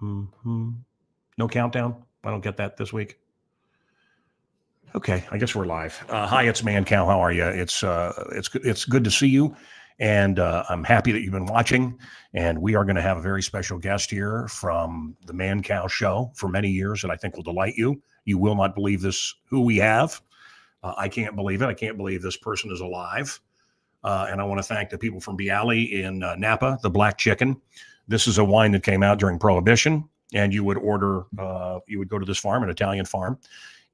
Mm-hmm. No countdown? I don't get that this week. Okay, I guess we're live. Hi, it's Mancow. How are you? It's good to see you, and I'm happy that you've been watching. And we are going to have a very special guest here from the Mancow Show for many years, and I think will delight you. You will not believe this who we have. I can't believe it. I can't believe this person is alive. And I want to thank the people from Bialy in Napa, the Black Chicken. This is a wine that came out during Prohibition, and you would you would go to this farm, an Italian farm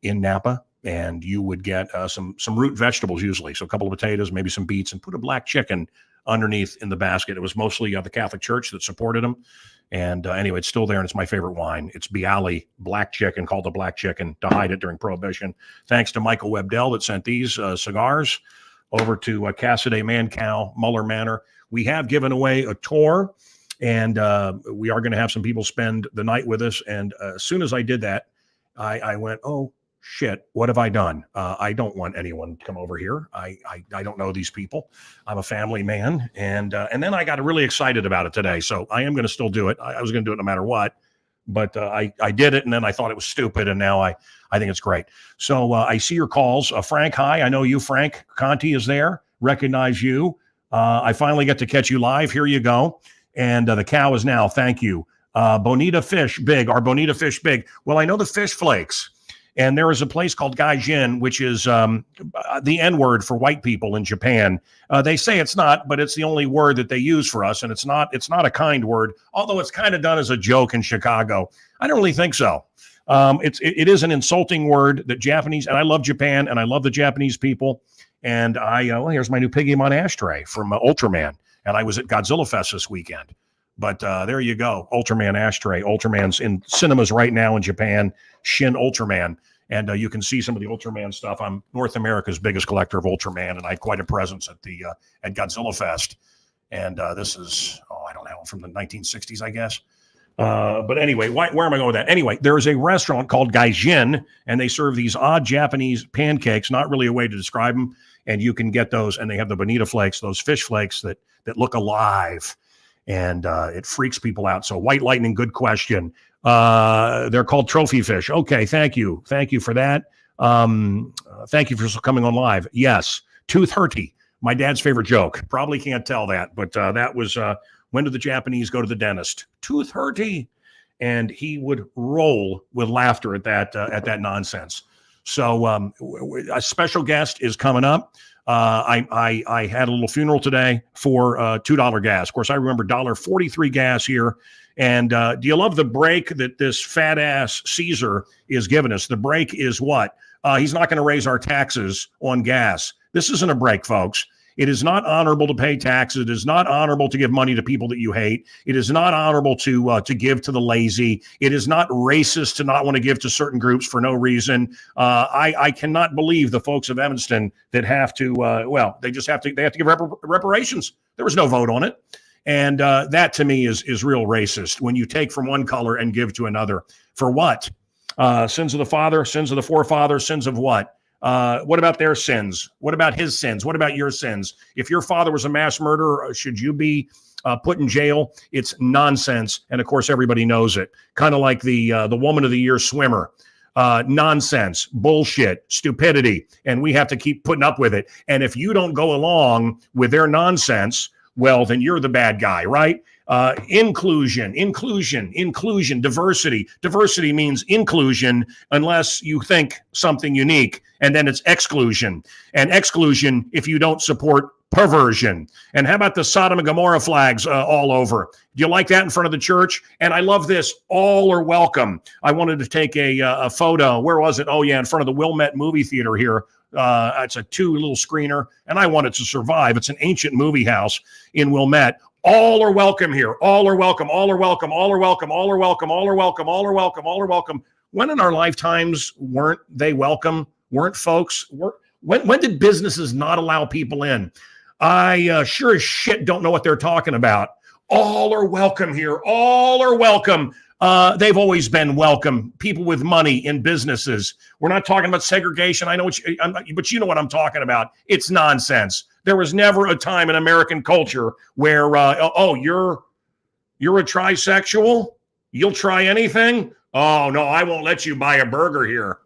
in Napa, and you would get some root vegetables usually. So a couple of potatoes, maybe some beets, and put a black chicken underneath in the basket. It was mostly the Catholic Church that supported them. And anyway, it's still there, and it's my favorite wine. It's Bialy Black Chicken, called the Black Chicken, to hide it during Prohibition. Thanks to Michael Webdell that sent these cigars over to Cassidy Mancow, Muller Manor. We have given away a tour, and we are going to have some people spend the night with us. And as soon as I did that, I went, oh, shit, what have I done? I don't want anyone to come over here. I don't know these people. I'm a family man. And then I got really excited about it today. So I am going to still do it. I was going to do it no matter what. But I did it, and then I thought it was stupid, and now I think it's great. So I see your calls. Frank, hi. I know you, Frank. Conti is there. Recognize you. I finally get to catch you live. Here you go. And the cow is now. Thank you. Bonita Fish Big. Our Bonita Fish Big. Well, I know the fish flakes. And there is a place called Gaijin, which is the N-word for white people in Japan. They say it's not, but it's the only word that they use for us, and it's not a kind word, although it's kind of done as a joke in Chicago. I don't really think so. It is an insulting word that Japanese, and I love Japan, and I love the Japanese people. And well, here's my new Piggy-Mon ashtray from Ultraman, and I was at Godzilla Fest this weekend. But there you go, Ultraman ashtray. Ultraman's in cinemas right now in Japan, Shin Ultraman. And you can see some of the Ultraman stuff. I'm North America's biggest collector of Ultraman, and I had quite a presence at Godzilla Fest. And this is, I don't know, from the 1960s, I guess. But anyway, where am I going with that? Anyway, there is a restaurant called Gaijin, and they serve these odd Japanese pancakes, not really a way to describe them. And you can get those, and they have the bonita flakes, those fish flakes that look alive. And it freaks people out. So White Lightning, good question. They're called trophy fish. Okay, thank you. Thank you for that. Thank you for coming on live. Yes, tooth hurty. My dad's favorite joke. Probably can't tell that, but that was, when do the Japanese go to the dentist? Tooth hurty. And he would roll with laughter at that nonsense. So a special guest is coming up. I had a little funeral today for $2 gas. Of course, I remember $1.43 gas here. And do you love the break that this fat ass Caesar is giving us? The break is what? He's not going to raise our taxes on gas. This isn't a break, folks. It is not honorable to pay taxes. It is not honorable to give money to people that you hate. It is not honorable to give to the lazy. It is not racist to not want to give to certain groups for no reason. I cannot believe the folks of Evanston that have to. They have to give reparations. There was no vote on it, and that to me is real racist when you take from one color and give to another. For what? Sins of the father, sins of the forefathers, sins of what? What about their sins? What about his sins? What about your sins? If your father was a mass murderer, should you be put in jail? It's nonsense. And of course, everybody knows it. Kind of like the Woman of the Year swimmer. Nonsense, bullshit, stupidity. And we have to keep putting up with it. And if you don't go along with their nonsense, well, then you're the bad guy, right? Inclusion, diversity. Diversity means inclusion unless you think something unique, and then it's exclusion. And exclusion if you don't support perversion. And how about the Sodom and Gomorrah flags all over? Do you like that in front of the church? And I love this. All are welcome. I wanted to take a photo. Where was it? Oh, yeah, in front of the Wilmette movie theater here. It's a 2 little screener, and I want it to survive. It's an ancient movie house in Wilmette. All are welcome here. All are welcome. All are welcome. All are welcome. All are welcome. All are welcome. All are welcome. All are welcome. When in our lifetimes weren't they welcome? Weren't folks? When did businesses not allow people in? I sure as shit don't know what they're talking about. All are welcome here. All are welcome. They've always been welcome. People with money in businesses. We're not talking about segregation. I know but you know what I'm talking about. It's nonsense. There was never a time in American culture where, you're a trisexual? You'll try anything? Oh, no, I won't let you buy a burger here.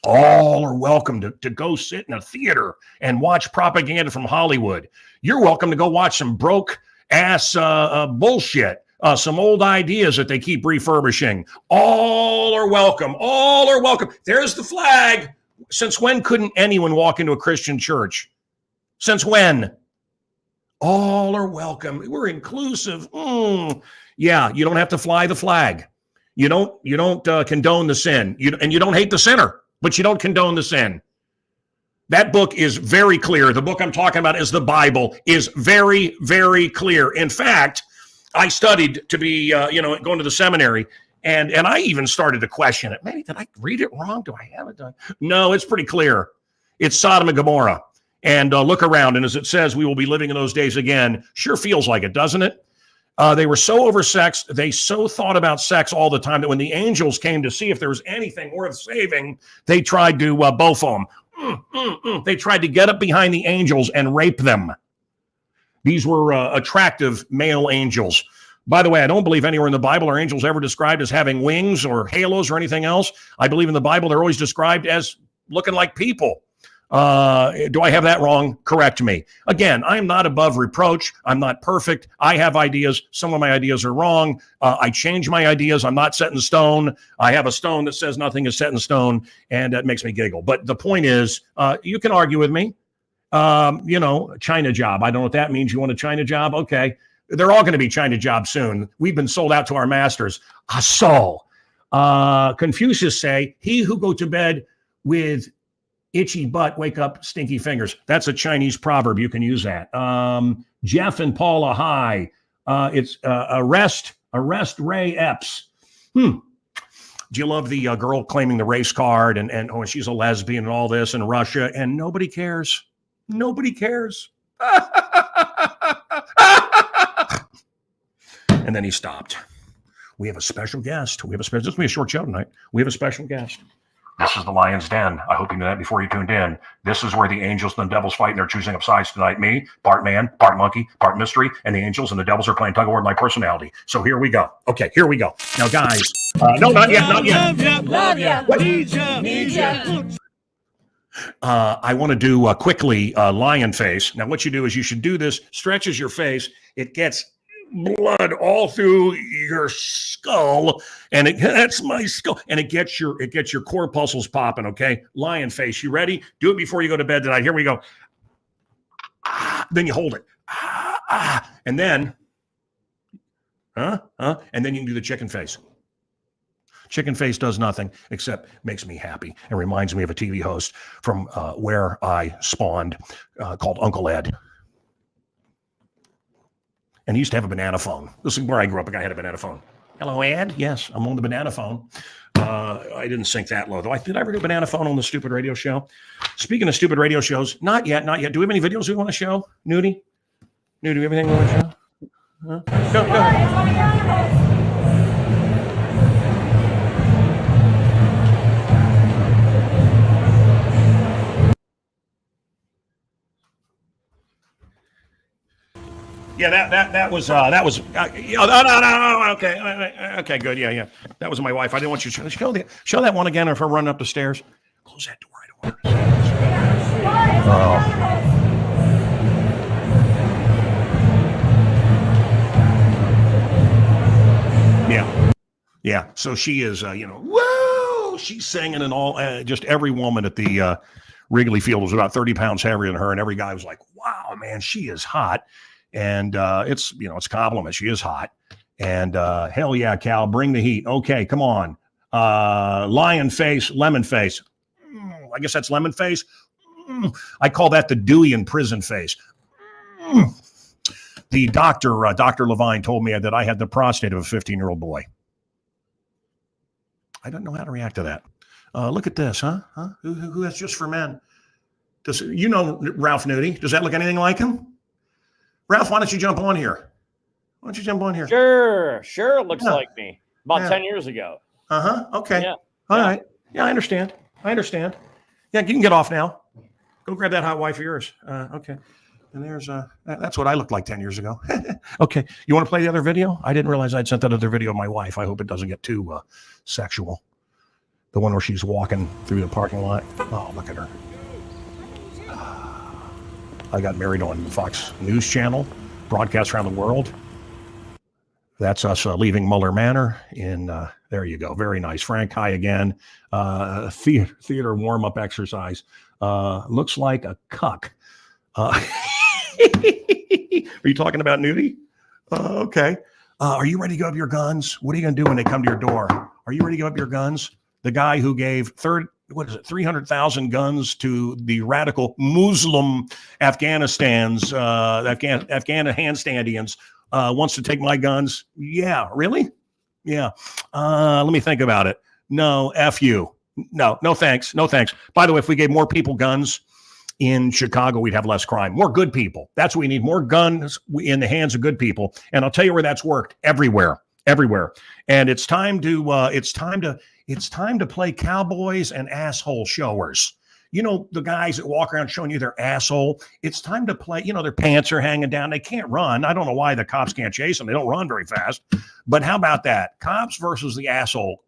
All are welcome to go sit in a theater and watch propaganda from Hollywood. You're welcome to go watch some broke ass bullshit, some old ideas that they keep refurbishing. All are welcome. All are welcome. There's the flag. Since when couldn't anyone walk into a Christian church? Since when? All are welcome. We're inclusive. Yeah, you don't have to fly the flag. You don't condone the sin. And you don't hate the sinner, but you don't condone the sin. That book is very clear. The book I'm talking about is the Bible, is very, very clear. In fact, I studied to be, going to the seminary, and I even started to question it. Maybe did I read it wrong? Do I have it done? No, it's pretty clear. It's Sodom and Gomorrah. And look around, and as it says, we will be living in those days again. Sure feels like it, doesn't it? They were so oversexed. They so thought about sex all the time that when the angels came to see if there was anything worth saving, they tried to both of them. They tried to get up behind the angels and rape them. These were attractive male angels. By the way, I don't believe anywhere in the Bible are angels ever described as having wings or halos or anything else. I believe in the Bible they're always described as looking like people. Do I have that wrong? Correct me. Again, I'm not above reproach. I'm not perfect. I have ideas. Some of my ideas are wrong. I change my ideas. I'm not set in stone. I have a stone that says nothing is set in stone, and that makes me giggle. But the point is, you can argue with me. China job. I don't know what that means. You want a China job? Okay. They're all going to be China jobs soon. We've been sold out to our masters. So, Confucius say, he who go to bed with itchy butt, wake up stinky fingers. That's a Chinese proverb. You can use that. Jeff and Paula, hi. It's arrest Ray Epps. Do you love the girl claiming the race card and she's a lesbian and all this in Russia, and nobody cares. Nobody cares. And then he stopped. We have a special guest. This will be a short show tonight. We have a special guest. This is the Lion's Den. I hope you knew that before you tuned in. This is where the angels and the devils fight, and they're choosing up sides tonight. Me, part man, part monkey, part mystery, and the angels and the devils are playing tug of war with my personality. So here we go. Okay, here we go. Now, guys. No, not yet, not yet. Love ya. Need ya. I want to do quickly lion face. Now, what you do is you should do this, stretches your face. It gets blood all through your skull, and that's my skull, and it gets your corpuscles popping. Okay, lion face. You ready? Do it before you go to bed tonight. Here we go. Then you hold it, and then, and then you can do the chicken face. Chicken face does nothing except makes me happy and reminds me of a TV host from where I spawned called Uncle Ed. And he used to have a banana phone. This is where I grew up. A guy had a banana phone. Hello, Ed. Yes, I'm on the banana phone. I didn't sink that low, though. Did I ever do a banana phone on the stupid radio show? Speaking of stupid radio shows, not yet. Do we have any videos we want to show? Nudie? Nudie, do we have anything we want to show? Huh? Go ahead. Yeah, that was no. Okay, good. Yeah. That was my wife. I didn't want you to show that one again. Or if I run up the stairs, close that door. I don't want to. Yeah. So she is, whoa! She's singing and all. Just every woman at the Wrigley Field was about 30 pounds heavier than her, and every guy was like, "Wow, man, she is hot." And it's a compliment. She is hot. And hell yeah, Cal, bring the heat. Okay, come on. Lion face, lemon face. I guess that's lemon face. I call that the Dewey in prison face. The doctor, Dr. Levine, told me that I had the prostate of a 15-year-old boy. I don't know how to react to that. Look at this, huh? Who that's just for men? Ralph Nudie. Does that look anything like him? Ralph, why don't you jump on here? Sure. It looks like me. About 10 years ago. Okay. Yeah. All right. Yeah, I understand. Yeah, you can get off now. Go grab that hot wife of yours. Okay. And there's that's what I looked like 10 years ago. Okay. You want to play the other video? I didn't realize I'd sent that other video of my wife. I hope it doesn't get too sexual. The one where she's walking through the parking lot. Oh, look at her. I got married on Fox News Channel, broadcast around the world. That's us leaving Muller Manor in, there you go. Very nice. Frank, hi again. Theater warm-up exercise. Looks like a cuck. Are you talking about nudie? Okay. Are you ready to give up your guns? What are you going to do when they come to your door? Are you ready to give up your guns? The guy who gave 300,000 guns to the radical Muslim Afghanistan's Afghan handstandians wants to take my guns. Yeah, really? Yeah. Let me think about it. No, F you. No, thanks. No, thanks. By the way, if we gave more people guns in Chicago, we'd have less crime. More good people. That's what we need. More guns in the hands of good people. And I'll tell you where that's worked. Everywhere. And it's time to play cowboys and asshole showers. You know, the guys that walk around showing you their asshole. It's time to play, their pants are hanging down. They can't run. I don't know why the cops can't chase them. They don't run very fast. But how about that? Cops versus the asshole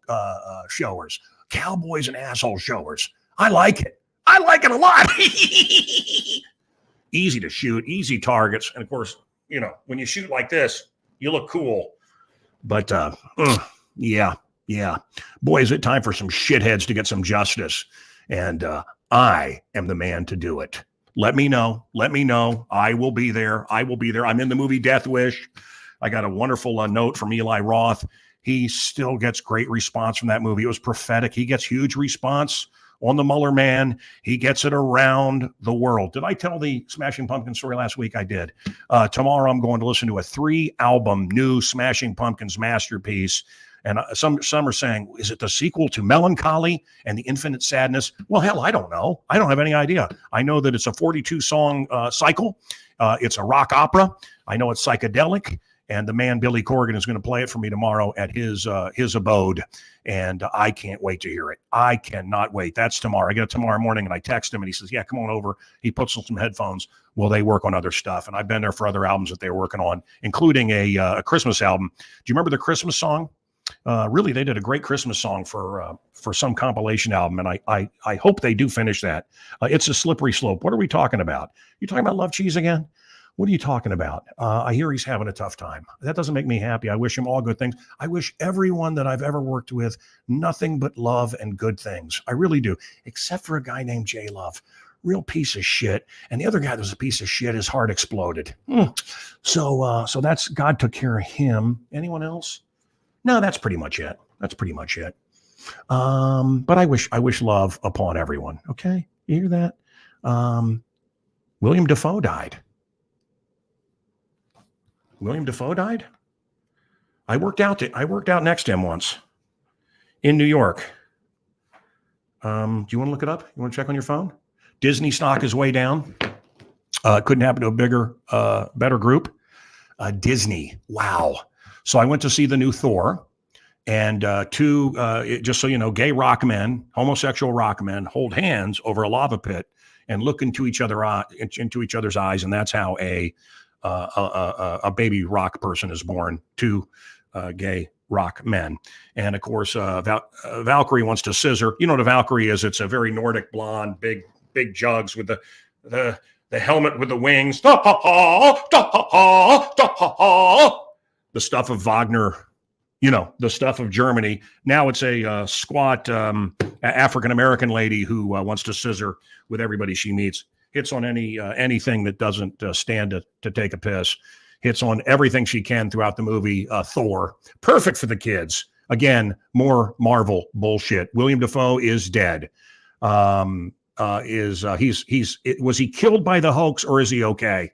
showers. Cowboys and asshole showers. I like it. I like it a lot. Easy to shoot, easy targets. And of course, when you shoot like this, you look cool. But yeah. Boy, is it time for some shitheads to get some justice. And I am the man to do it. Let me know. I will be there. I'm in the movie Death Wish. I got a wonderful note from Eli Roth. He still gets great response from that movie. It was prophetic. He gets huge response on the Muller Man. He gets it around the world. Did I tell the Smashing Pumpkins story last week? I did. Tomorrow I'm going to listen to a 3-album new Smashing Pumpkins masterpiece. And some are saying, is it the sequel to Melancholy and the Infinite Sadness? Well, hell, I don't know. I don't have any idea. I know that it's a 42-song cycle. It's a rock opera. I know it's psychedelic. And the man, Billy Corgan, is going to play it for me tomorrow at his abode. And I can't wait to hear it. I cannot wait. That's tomorrow. I get it tomorrow morning, and I text him, and he says, yeah, come on over. He puts on some headphones. Well, they work on other stuff. And I've been there for other albums that they were working on, including a Christmas album. Do you remember the Christmas song? Really, they did a great Christmas song for some compilation album, and I hope they do finish that. It's a slippery slope. What are we talking about? You talking about Love Cheese again? What are you talking about? I hear he's having a tough time. That doesn't make me happy. I wish him all good things. I wish everyone that I've ever worked with nothing but love and good things. I really do, except for a guy named J Love. Real piece of shit. And the other guy that was a piece of shit, his heart exploded. So that's, God took care of him. Anyone else? No, that's pretty much it. But I wish love upon everyone. Okay. You hear that? William Dafoe died. I worked out next to him once in New York. Do you want to look it up? You want to check on your phone? Disney stock is way down. Couldn't happen to a better group. Disney. Wow. So I went to see the new Thor, and just so you know, gay rock men, homosexual rock men hold hands over a lava pit and look into each other's eyes, and that's how a baby rock person is born. Two gay rock men. And of course, Valkyrie wants to scissor. You know what a Valkyrie is? It's a very Nordic blonde, big jugs with the helmet with the wings. The stuff of Wagner, the stuff of Germany. Now it's a squat African-American lady who wants to scissor with everybody she meets. Hits on anything that doesn't stand to take a piss. Hits on everything she can throughout the movie. Thor, perfect for the kids. Again, more Marvel bullshit. William Dafoe is dead. Was he killed by the hoax, or is he okay?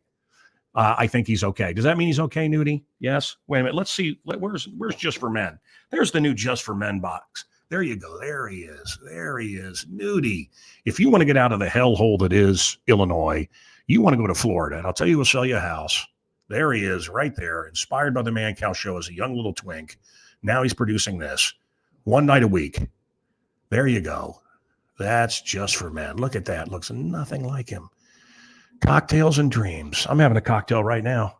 I think he's okay. Does that mean he's okay, Nudie? Yes. Wait a minute. Let's see. Where's Just for Men? There's the new Just for Men box. There you go. There he is. Nudie. If you want to get out of the hellhole that is Illinois, you want to go to Florida. And I'll tell you, we'll sell you a house. There he is, right there. Inspired by the Man Cow Show as a young little twink. Now he's producing this one night a week. There you go. That's Just for Men. Look at that. Looks nothing like him. Cocktails and dreams. I'm having a cocktail right now.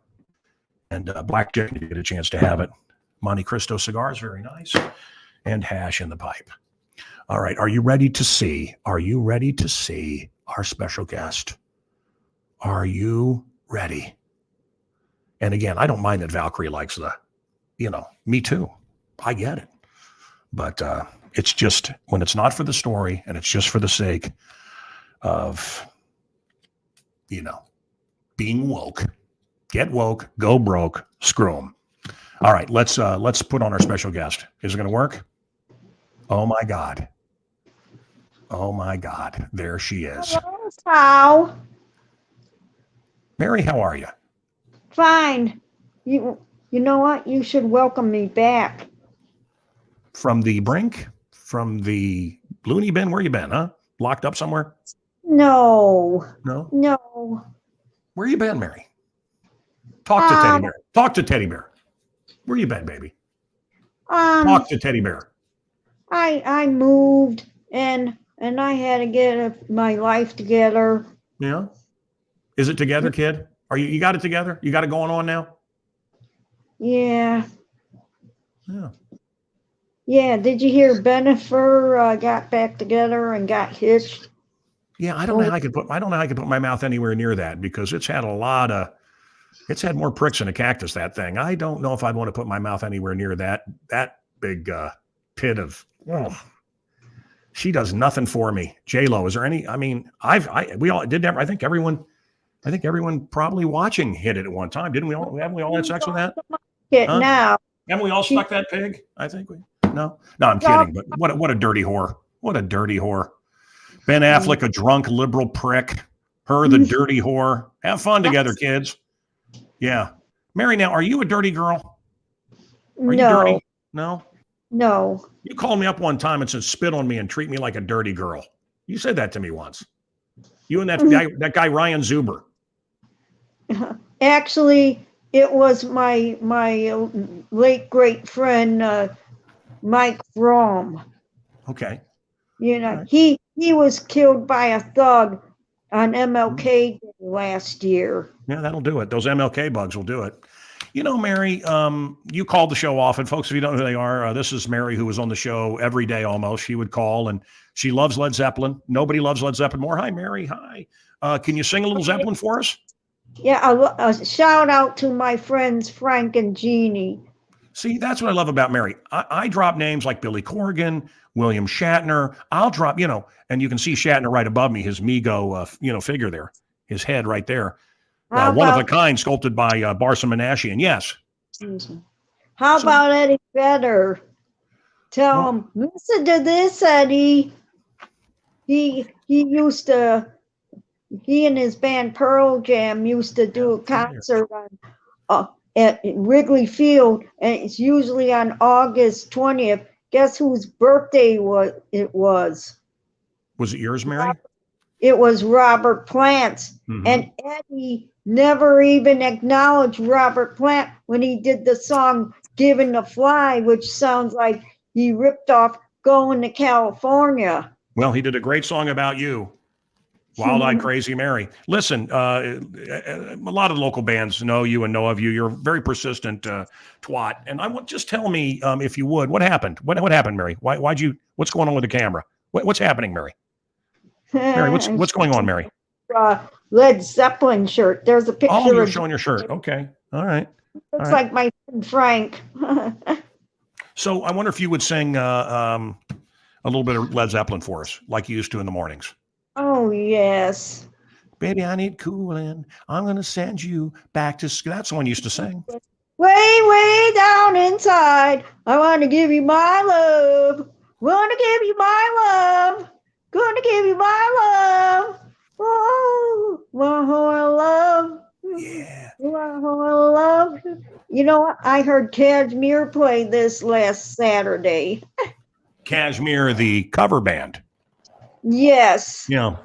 And blackjack didn't get a chance to have it. Monte Cristo cigars, very nice. And hash in the pipe. All right. Are you ready to see? Are you ready to see our special guest? Are you ready? And again, I don't mind that Valkyrie likes me too. I get it. But it's just when it's not for the story and it's just for the sake of, being woke. Get woke, go broke, screw them. All right, let's put on our special guest. Is it going to work? Oh my God. Oh my God. There she is. Hello, Sal. Mary, how are you? Fine. You know what? You should welcome me back. From the brink? From the loony bin? Where you been, huh? Locked up somewhere? No. No? Where you been, Mary? Talk to Teddy Bear. Talk to Teddy Bear. Where you been, baby? Talk to Teddy Bear. I moved and I had to get my life together. Yeah. Is it together, kid? You got it together? You got it going on now? Yeah. Yeah. Yeah. Did you hear Benifer got back together and got hitched? Yeah, I don't know how I could put my mouth anywhere near that because it's had more pricks than a cactus, that thing. I don't know if I'd want to put my mouth anywhere near that big pit of, she does nothing for me. J-Lo, is there any, we all did that. I think everyone probably watching hit it at one time. Haven't we all had sex with that? Huh? Now. Haven't we all stuck that pig? I think no, I'm kidding, but what a dirty whore. What a dirty whore. Ben Affleck, a drunk liberal prick. Her, the dirty whore. Have fun together, kids. Yeah. Mary, now, are you a dirty girl? Are you dirty? No? No. You called me up one time and said, spit on me and treat me like a dirty girl. You said that to me once. You and that guy, Ryan Zuber. Actually, it was my late great friend, Mike Fromm. Okay. Right. He was killed by a thug on MLK Day last year. Yeah, that'll do it. Those MLK bugs will do it. Mary, you called the show often. Folks, if you don't know who they are, this is Mary, who was on the show every day almost. She would call, and she loves Led Zeppelin. Nobody loves Led Zeppelin more. Hi, Mary. Hi. Can you sing a little Zeppelin for us? Yeah, a shout out to my friends Frank and Jeannie. See, that's what I love about Mary. I drop names like Billy Corgan, William Shatner. I'll drop, and you can see Shatner right above me, his Mego, figure there, his head right there. One of a kind, sculpted by Barsa Manashian. Yes. How about Eddie Vedder? Tell him, listen to this, Eddie. He and his band Pearl Jam used to do a concert at Wrigley Field, and it's usually on August 20th. Guess whose birthday it was? Was it yours, Mary? It was Robert Plant's. Mm-hmm. And Eddie never even acknowledged Robert Plant when he did the song Given to Fly, which sounds like he ripped off Going to California. Well, he did a great song about you. Wild-Eyed Crazy Mary. Listen, a lot of local bands know you and know of you. You're a very persistent twat. And just tell me, if you would, what happened? What happened, Mary? What's going on with the camera? What's happening, Mary? Mary, what's going on, Mary? Led Zeppelin shirt. There's a picture. Oh, you're showing your shirt. Okay. All right. Looks like my friend Frank. So I wonder if you would sing a little bit of Led Zeppelin for us, like you used to in the mornings. Oh, yes. Baby, I need cooling. I'm going to send you back to school. That's the one you used to sing. Way, way down inside. I want to give you my love. Want to give you my love. Going to give you my love. Oh, want love. Yeah. Want love. You know what? I heard Kashmir play this last Saturday. Kashmir, the cover band. Yes. Yeah.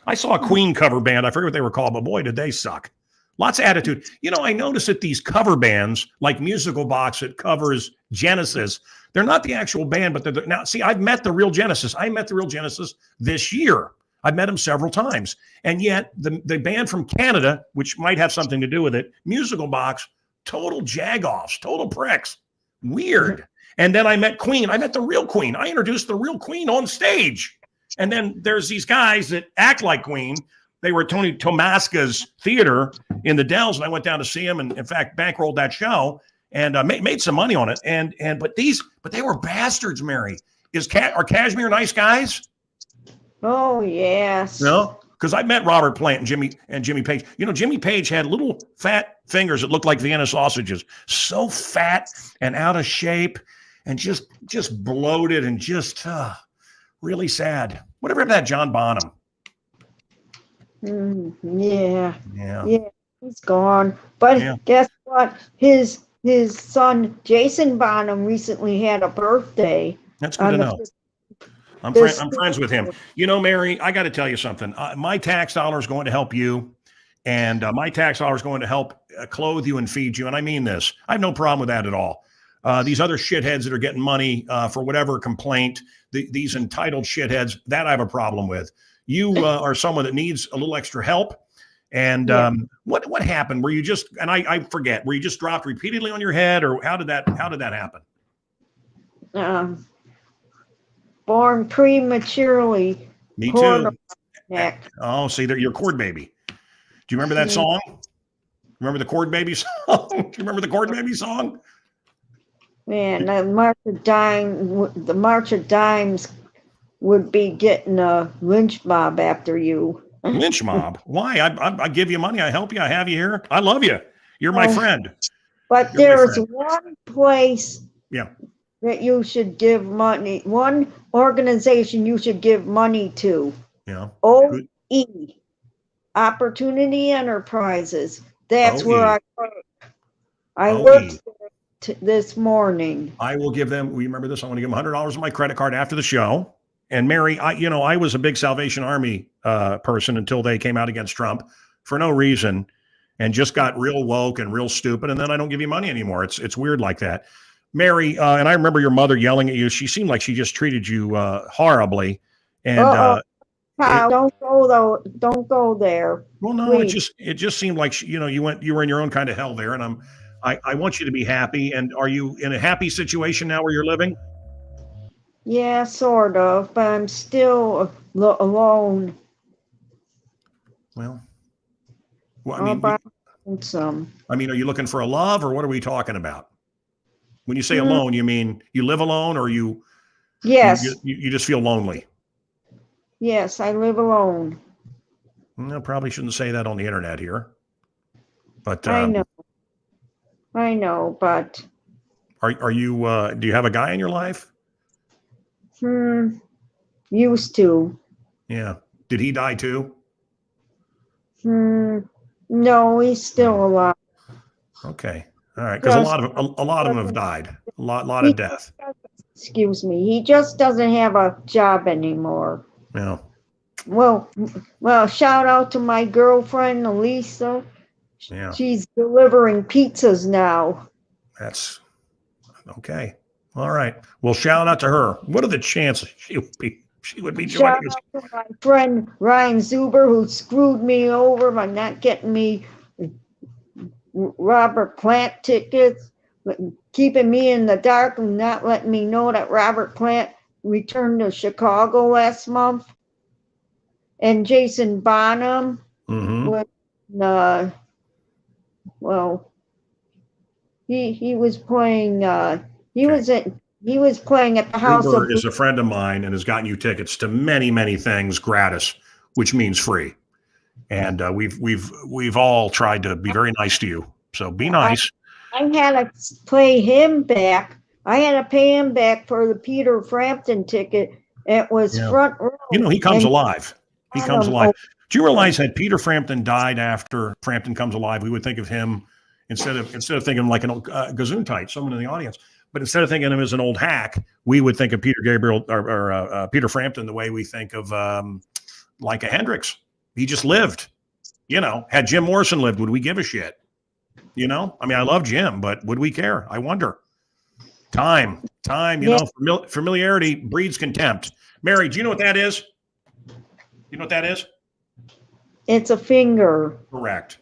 I saw a Queen cover band. I forget what they were called, but boy, did they suck. Lots of attitude. I noticed that these cover bands, like Musical Box that covers Genesis, they're not the actual band, but now, see, I've met the real Genesis. I met the real Genesis this year. I've met him several times. And yet the band from Canada, which might have something to do with it, Musical Box, total jagoffs, total pricks. Weird. And then I met Queen. I met the real Queen. I introduced the real Queen on stage. And then there's these guys that act like Queen. They were at Tony Tomasca's theater in the Dells, and I went down to see him, and in fact, bankrolled that show and made some money on it. But they were bastards, Mary. Are Kashmir nice guys? Oh, yes. No, because I met Robert Plant and Jimmy Page. You know, Jimmy Page had little fat fingers that looked like Vienna sausages. So fat and out of shape and just bloated and just really sad. Whatever happened to that John Bonham? Yeah. Yeah. Yeah, he's gone. But guess what? His son, Jason Bonham, recently had a birthday. That's good to know. I'm friends with him. You know, Mary, I got to tell you something. My tax dollar is going to help you, and my tax dollar is going to help clothe you and feed you. And I mean this. I have no problem with that at all. These other shitheads that are getting money for whatever complaint, these entitled shitheads, that I have a problem with. You are someone that needs a little extra help. And what happened? Were you just, and I forget, were you just dropped repeatedly on your head, or how did that happen? Born prematurely. Me too. Neck. Oh, see, you're Cord Baby. Do you remember that song? Remember the Cord Baby song? Do you remember the Cord Baby song? Man, the March of Dimes would be getting a lynch mob after you. Lynch mob? Why? I give you money. I help you. I have you here. I love you. You're my friend. But there's one place Yeah. that you should give money, one organization you should give money to. Yeah. OE, Opportunity Enterprises. That's where I work. I worked this morning. I will give them, remember this? I want to give them $100 on my credit card after the show. And Mary, I was a big Salvation Army person until they came out against Trump for no reason and just got real woke and real stupid. And then I don't give you money anymore. It's weird like that. Mary, and I remember your mother yelling at you. She seemed like she just treated you horribly. And don't go though. Don't go there. Well, no, please. it just seemed like you were in your own kind of hell there. And I want you to be happy. And are you in a happy situation now where you're living? Yeah, sort of, but I'm still alone. Well, I mean, are you looking for a love, or what are we talking about? When you say alone, you mean you live alone, or you? Yes. You just feel lonely. Yes, I live alone. I probably shouldn't say that on the internet here, but I know, but are you? Do you have a guy in your life? Used to. Yeah. Did he die too? No, he's still alive. Okay. All right. Because a lot of them have died. A lot of death. Excuse me. He just doesn't have a job anymore. Yeah. Well, shout out to my girlfriend, Elisa. Yeah. She's delivering pizzas now. That's okay. All right. Well, shout out to her. What are the chances she would be joining us? Shout out to my friend Ryan Zuber, who screwed me over by not getting me Robert Plant tickets, keeping me in the dark and not letting me know that Robert Plant returned to Chicago last month. And Jason Bonham was, he was playing. He was playing at the House of. Uber is a friend of mine and has gotten you tickets to many, many things gratis, which means free. And we've all tried to be very nice to you. So be nice. I had to pay him back. I had to pay him back for the Peter Frampton ticket. It was front row. He comes alive. He comes alive. Do you realize that Peter Frampton died after Frampton Comes Alive? We would think of him instead of thinking of him like an old Gesundheit, someone in the audience. But instead of thinking of him as an old hack, we would think of Peter Gabriel or Peter Frampton the way we think of like a Hendrix. He just lived. Had Jim Morrison lived, would we give a shit? I mean, I love Jim, but would we care? I wonder. Time, familiarity breeds contempt. Mary, do you know what that is? You know what that is? It's a finger. Correct.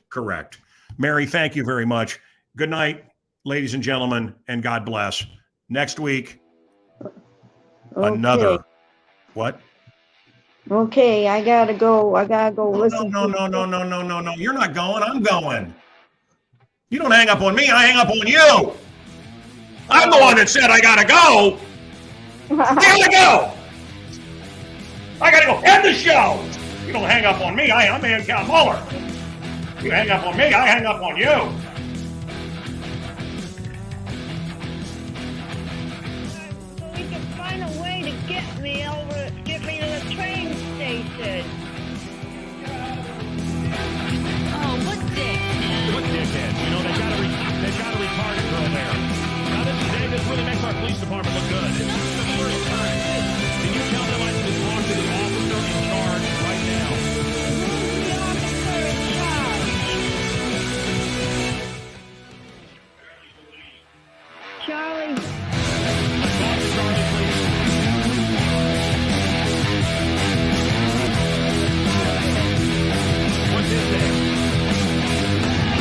Mary, thank you very much. Good night, ladies and gentlemen, and God bless. Next week, another. What? Okay, I gotta go. Listen. No. You're not going. I'm going. You don't hang up on me. I hang up on you. I'm the one that said I gotta go. I gotta go. End the show. You don't hang up on me. I'm Man Cow Muller. You hang up on me. I hang up on you. We can find a way to get me to the train station. Oh, what dickhead? What dickheads? You know, they got a retarded girl there. Now, this really makes our police department look good.